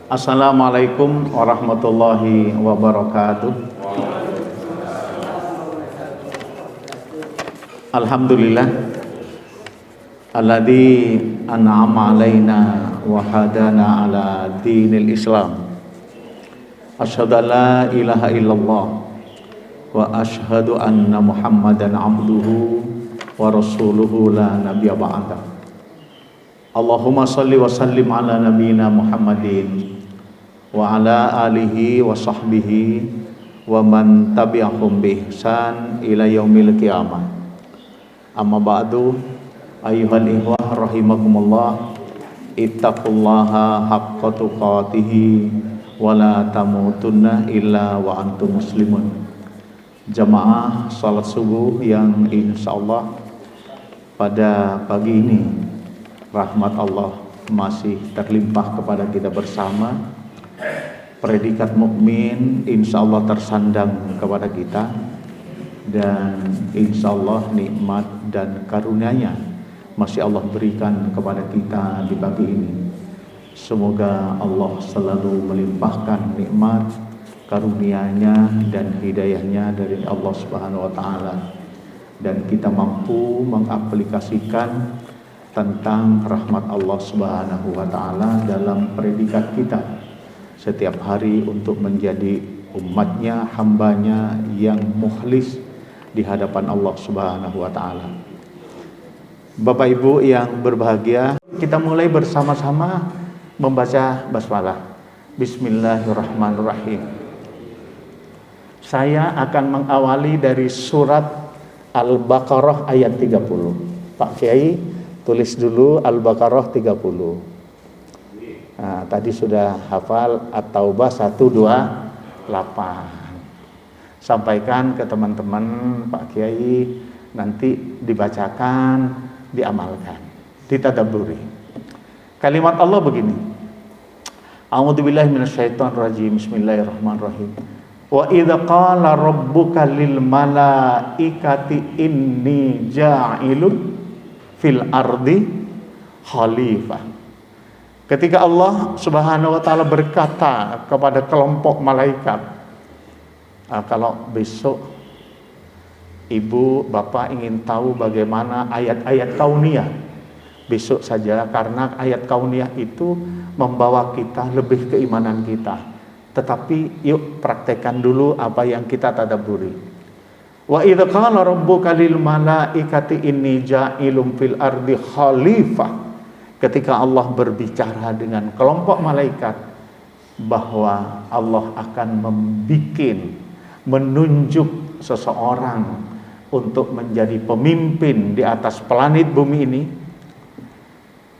Assalamualaikum warahmatullahi wabarakatuh. Alhamdulillah alladzi an'ama alaina wa hadana ala dinil Islam. Asyhadu an la ilaha illallah wa asyhadu anna Muhammadan abduhu wa rasuluhu la nabiyya ba'da. Allahumma salli wa sallim ala nabiyyina Muhammadin wa ala alihi wa sahbihi wa man tabi'ahum bi ihsan ila yaumil qiyamah. Amma ba'du, ayyuhal ikhwah rahimakumullah, ittaqullaha haqqa tuqatih wa la tamutunna illa wa antum muslimun. Jamaah salat subuh yang insyaallah pada pagi ini rahmat Allah masih terlimpah kepada kita bersama. Predikat mukmin insyaallah tersandang kepada kita, dan insyaallah nikmat dan karunia-Nya masih Allah berikan kepada kita di pagi ini. Semoga Allah selalu melimpahkan nikmat, karunia-Nya dan hidayah-Nya dari Allah Subhanahu wa taala, dan kita mampu mengaplikasikan tentang rahmat Allah Subhanahu wa taala dalam predikat kita setiap hari untuk menjadi umatnya, hambanya yang mukhlis di hadapan Allah Subhanahu wa taala. Bapak Ibu yang berbahagia, kita mulai bersama-sama membaca basmalah. Bismillahirrahmanirrahim. Saya akan mengawali dari surat Al-Baqarah ayat 30. Pak Kiai tulis dulu Al-Baqarah 30. Nah, tadi sudah hafal At-Taubah 128. Sampaikan ke teman-teman Pak Kiai, nanti dibacakan, diamalkan, ditadabburi. Kalimat Allah begini. A'udzubillahi minasyaitonirrajim. Bismillahirrahmanirrahim. Wa idza qala rabbuka lil malaikati inni ja'ilun fil ardi khalifah. Ketika Allah Subhanahu wa taala berkata kepada kelompok malaikat, kalau besok ibu bapak ingin tahu bagaimana ayat-ayat kauniyah, besok saja, karena ayat kauniyah itu membawa kita lebih keimanan kita. Tetapi yuk praktekkan dulu apa yang kita tadabburi. Wa idza qala rabbuka lil malaikati inni ja'ilun fil ardi khalifah. Ketika Allah berbicara dengan kelompok malaikat bahwa Allah akan menunjuk seseorang untuk menjadi pemimpin di atas planet bumi ini,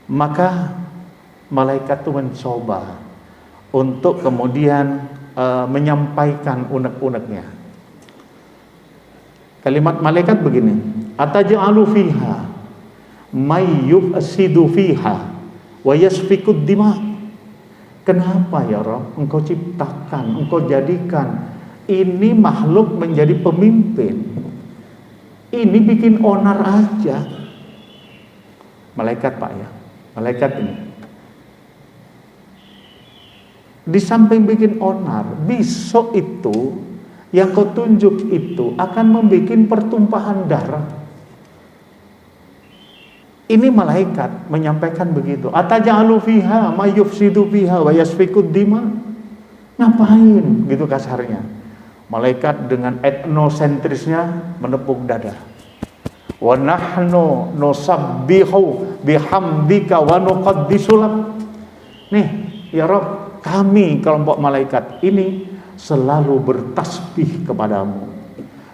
maka malaikat itu mencoba untuk kemudian menyampaikan unek-uneknya. Kalimat malaikat begini, ataj'alu fiha may yufsidu fiha wa yasfikud dima. Kenapa ya Rabb engkau ciptakan, engkau jadikan ini makhluk menjadi pemimpin? Ini bikin onar aja. Malaikat Pak ya, malaikat ini di samping bikin onar, besok itu yang kau tunjuk itu akan membuat pertumpahan darah. Ini malaikat menyampaikan begitu. Ataj'alu fiha may yufsidu fiha wa yasfikud dima. Ngapain gitu kasarnya. Malaikat dengan etnosentrisnya menepuk dada. Wa nahnu nusabbihu bihamdika wa nuqaddisu lak. Nih, ya Rabb, kami kelompok malaikat ini selalu bertasbih kepadamu,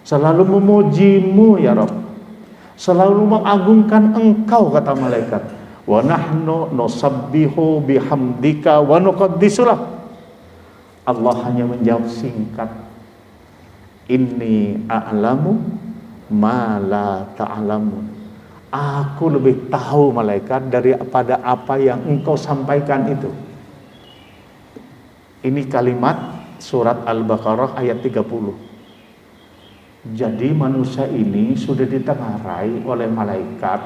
selalu memujimu ya Rabb, selalu mengagungkan engkau, kata malaikat. Wa nahnu nusabbihu bihamdika wa nuqaddisu lak. Allah hanya menjawab singkat, inni a'lamu ma la ta'lamun. Aku lebih tahu malaikat daripada apa yang engkau sampaikan itu. Ini kalimat surat Al-Baqarah ayat 30. Jadi manusia ini sudah ditengarai oleh malaikat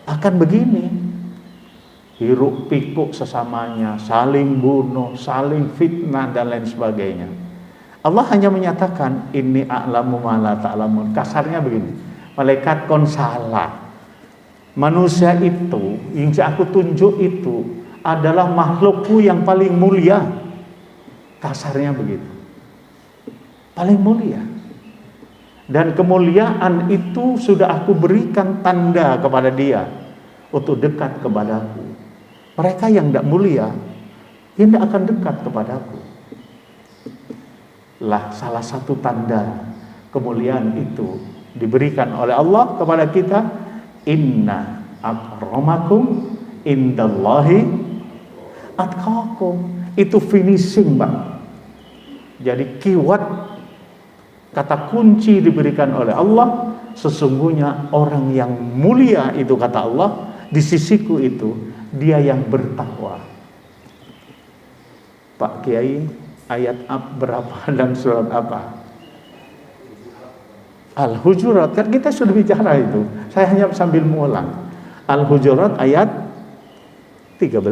akan begini. hiruk pikuk sesamanya, saling bunuh, saling fitnah dan lain sebagainya. Allah hanya menyatakan inni a'lamu ma la ta'lamun. Kasarnya begini, malaikat kon salah. Manusia itu yang aku tunjuk itu adalah makhlukku yang paling mulia. Kasarnya begitu, paling mulia. Dan kemuliaan itu sudah aku berikan tanda kepada dia untuk dekat kepadaku. Mereka yang tidak mulia, dia tidak akan dekat kepadaku. Lah salah satu tanda kemuliaan itu diberikan oleh Allah kepada kita, inna akramakum indallahi atqakum. Itu finishing, Pak. Jadi keyword, kata kunci diberikan oleh Allah, sesungguhnya orang yang mulia itu kata Allah di sisiku itu dia yang bertakwa. Pak Kiai, ayat berapa dan surat apa? Al-Hujurat, kan kita sudah bicara itu. Saya hanya sambil mengulang. Al-Hujurat ayat 13.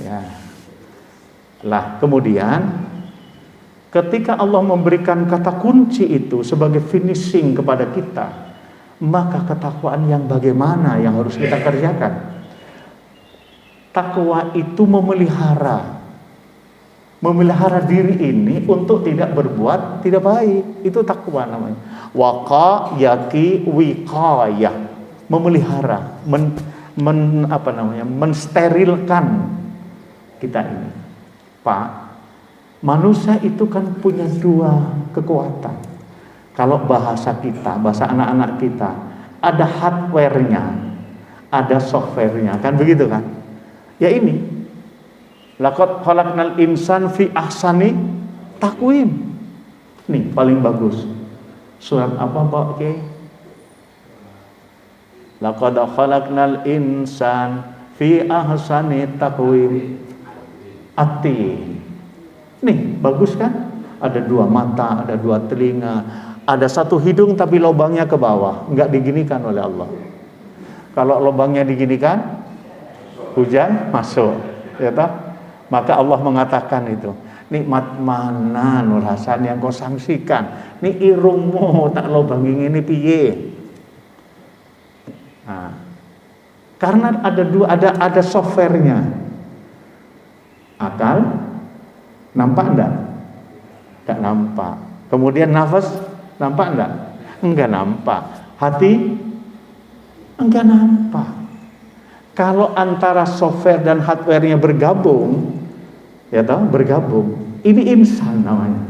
Ya. Lah kemudian ketika Allah memberikan kata kunci itu sebagai finishing kepada kita, maka ketakwaan yang bagaimana yang harus kita kerjakan? Takwa itu memelihara diri ini untuk tidak berbuat tidak baik. Itu takwa namanya. Waqa yaqi wiqayah, memelihara, mensterilkan kita ini. Pak, manusia itu kan punya dua kekuatan. Kalau bahasa kita, bahasa anak-anak kita, ada hardware-nya, ada software-nya, kan begitu kan? Ya ini, laqad khalaqnal insan fi ahsani taqwim. Nih paling bagus. Surat apa Pak? Oke. Laqad khalaqnal insan fi ahsani taqwim. Ati. Nih bagus kan? Ada dua mata, ada dua telinga, ada satu hidung tapi lubangnya ke bawah, enggak diginikan oleh Allah. Kalau lubangnya diginikan, hujan masuk, ya toh? Maka Allah mengatakan itu, nikmat mana Nur Hasan yang kau sangsikan? Ini irungmu tak lubangin ini piye? Nah, karena ada softwarenya. Akal nampak enggak? Enggak nampak. Kemudian nafas nampak enggak? Enggak nampak. Hati enggak nampak. Kalau antara software dan hardware-nya bergabung, ya toh, bergabung, ini insan namanya.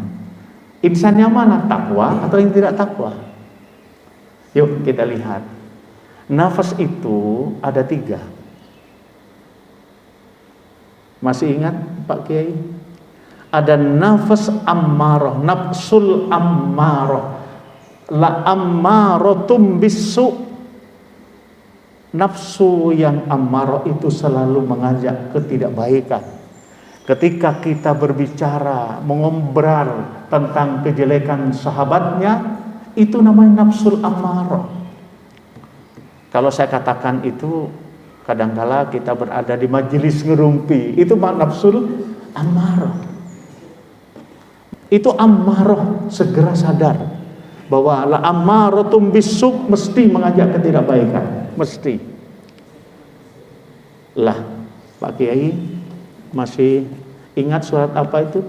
Insan yang mana? Takwa atau yang tidak takwa? Yuk kita lihat. Nafas itu ada 3. Masih ingat Pak Kiai? Ada nafas ammarah, nafsul ammarah, la ammaratum bisu. Nafsu yang ammarah itu selalu mengajak ketidakbaikan. Ketika kita berbicara, mengobrol tentang kejelekan sahabatnya, itu namanya nafsul ammarah. Kalau saya katakan itu, kadangkala kita berada di majelis ngerumpi, itu nafsul ammarah. Itu ammarah, segera sadar bahwa la ammaratum bisuk, mesti mengajak ketidakbaikan, mesti. Lah, Pak Kiai masih ingat surat apa itu?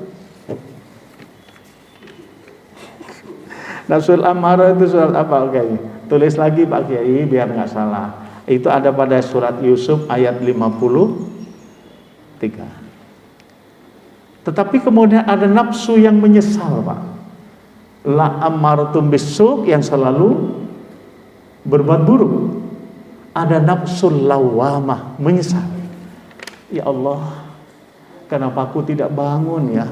Nafsul ammarah itu surat apa, Kiai? Tulis lagi Pak Kiai biar nggak salah. Itu ada pada surat Yusuf ayat 53. Tetapi kemudian ada nafsu yang menyesal, Pak. La ammaratum bisuk, yang selalu berbuat buruk. Ada nafsul lawamah, menyesal. Ya Allah, kenapa aku tidak bangun ya?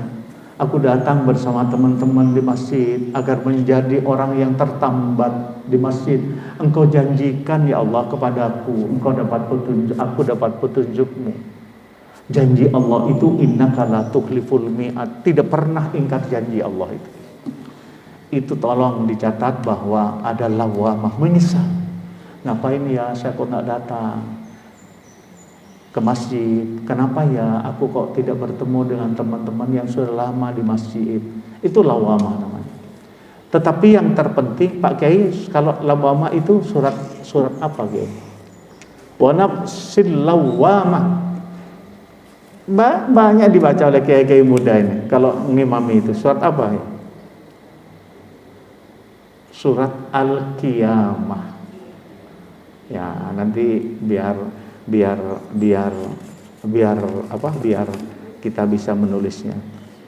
Aku datang bersama teman-teman di masjid agar menjadi orang yang tertambat di masjid. Engkau janjikan ya Allah kepadaku, engkau dapat petunjuk, aku dapat petunjukmu. Janji Allah itu innaka la tukhliful mi'ad, tidak pernah ingkar janji Allah itu. Itu tolong dicatat bahwa ada lawamah, menyesal. Ngapain ya saya kok tidak datang? ke masjid. Kenapa ya aku kok tidak bertemu dengan teman-teman yang sudah lama di masjid? Itu lawamah namanya. Tetapi yang terpenting Pak Kiai, kalau lawamah itu surat apa Kiai? Wa nafsil lawamah. Banyak dibaca oleh kiai-kiai muda ini kalau ngimami itu. Surat apa ya? Surat Al-Qiyamah. Ya, nanti biar kita bisa menulisnya.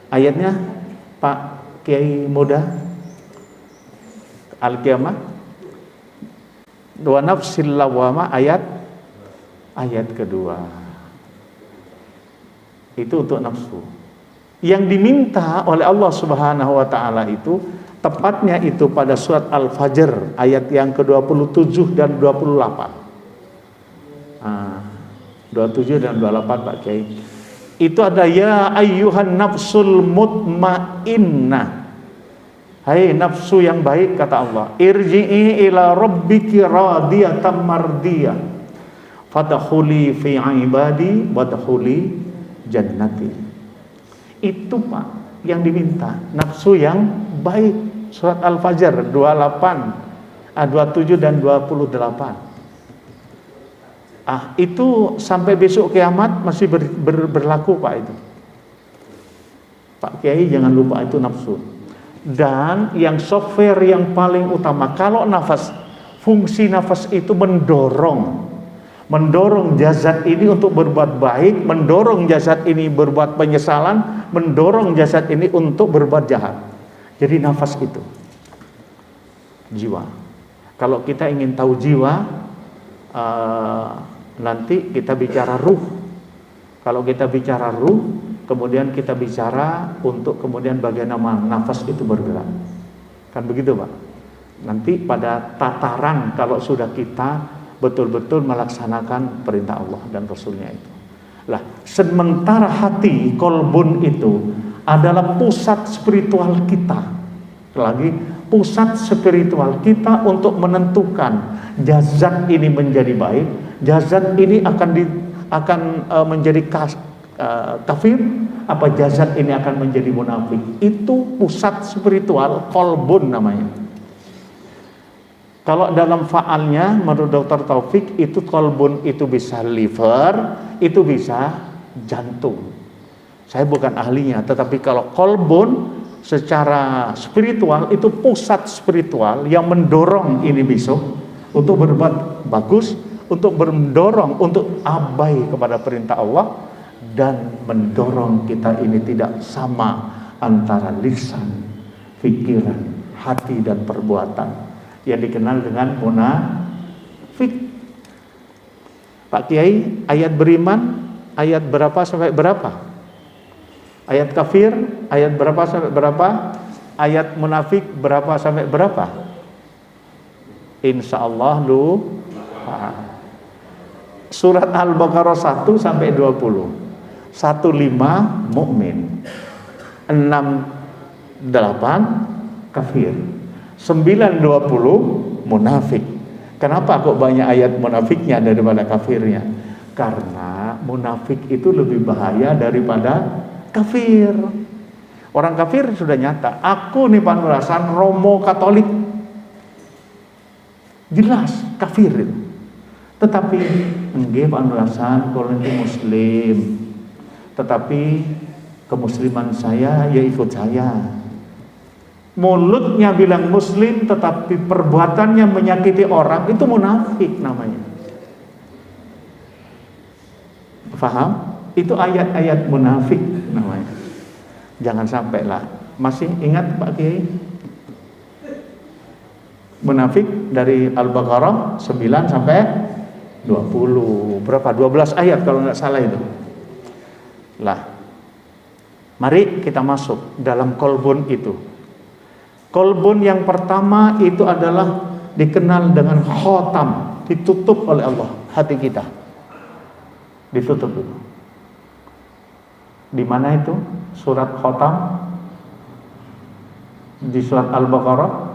Ayatnya Pak Kiai muda, Al-Qiyamah. Wa nafsil lawamah ayat kedua. Itu untuk nafsu. Yang diminta oleh Allah Subhanahu wa taala itu tepatnya itu pada surat Al-Fajr ayat yang ke-27 dan 28. 27 dan 28 Pak Kiai. Itu ada ya ayyuhan nafsul mutmainnah. Hai nafsu yang baik, kata Allah, irji'i ila rabbiki radiyatan mardiyah. Fadkhuli fi ibadi wadkhuli jannati. Itu Pak yang diminta, nafsu yang baik. Surat Al-Fajr 27 dan 28. Itu sampai besok kiamat masih berlaku Pak itu. Pak Kiai jangan lupa itu nafsu. Dan yang software yang paling utama, kalau nafas, fungsi nafas itu mendorong jasad ini untuk berbuat baik, mendorong jasad ini berbuat penyesalan, mendorong jasad ini untuk berbuat jahat. Jadi nafas itu jiwa. Kalau kita ingin tahu jiwa, nanti kita bicara ruh. Kalau kita bicara ruh, kemudian kita bicara untuk kemudian bagaimana nafas itu bergerak. Kan begitu Pak? Nanti pada tataran kalau sudah kita betul-betul melaksanakan perintah Allah dan Rasulnya itu. Lah, sementara hati, kolbun itu adalah pusat spiritual kita. Lagi, pusat spiritual kita untuk menentukan jasad ini menjadi baik, jasad ini akan menjadi kafir, apa jasad ini akan menjadi munafik. Itu pusat spiritual, kolbun namanya. Kalau dalam fa'alnya menurut Dr. Taufik itu kolbun itu bisa liver, itu bisa jantung. Saya bukan ahlinya, tetapi kalau kolbun secara spiritual itu pusat spiritual yang mendorong ini besok untuk berbuat bagus, untuk mendorong untuk abai kepada perintah Allah, dan mendorong kita ini tidak sama antara lisan, pikiran, hati dan perbuatan, yang dikenal dengan munafik. Pak Kiai, ayat beriman ayat berapa sampai berapa? Ayat kafir ayat berapa sampai berapa? Ayat munafik berapa sampai berapa? Insyaallah lupa. Surat Al-Baqarah 1 sampai 20. 15 mukmin, 68 kafir, 9-20 munafik. Kenapa kok banyak ayat munafiknya daripada kafirnya? Karena munafik itu lebih bahaya daripada kafir. Orang kafir sudah nyata, aku nih Pak Nur Hasan Romo Katolik, jelas kafir itu. Tetapi nggih Pak Nur Hasan kalau itu muslim, tetapi kemusliman saya ya ikut saya. Mulutnya bilang muslim tetapi perbuatannya menyakiti orang, itu munafik namanya. Faham? Itu ayat-ayat munafik namanya. Jangan sampai lah. Masih ingat Pak Kiai? Munafik dari Al-Baqarah 9 sampai 20. Berapa? 12 ayat kalau nggak salah itu. Lah, mari kita masuk dalam kolbun itu. Kolbun yang pertama itu adalah dikenal dengan khotam, ditutup oleh Allah hati kita, ditutup itu. Di mana itu surat khotam? Di surat Al-Baqarah.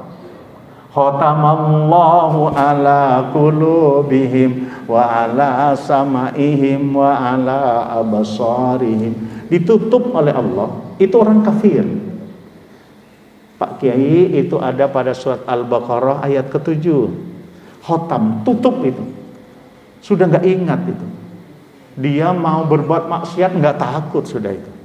Khotamallahu ala qulubihim wa ala samaihim wa ala absarihim. Ditutup oleh Allah, itu orang kafir. Pak Kiai, itu ada pada surat Al-Baqarah ayat ke-7. Khotam, tutup itu. Sudah nggak ingat itu. Dia mau berbuat maksiat nggak takut sudah itu.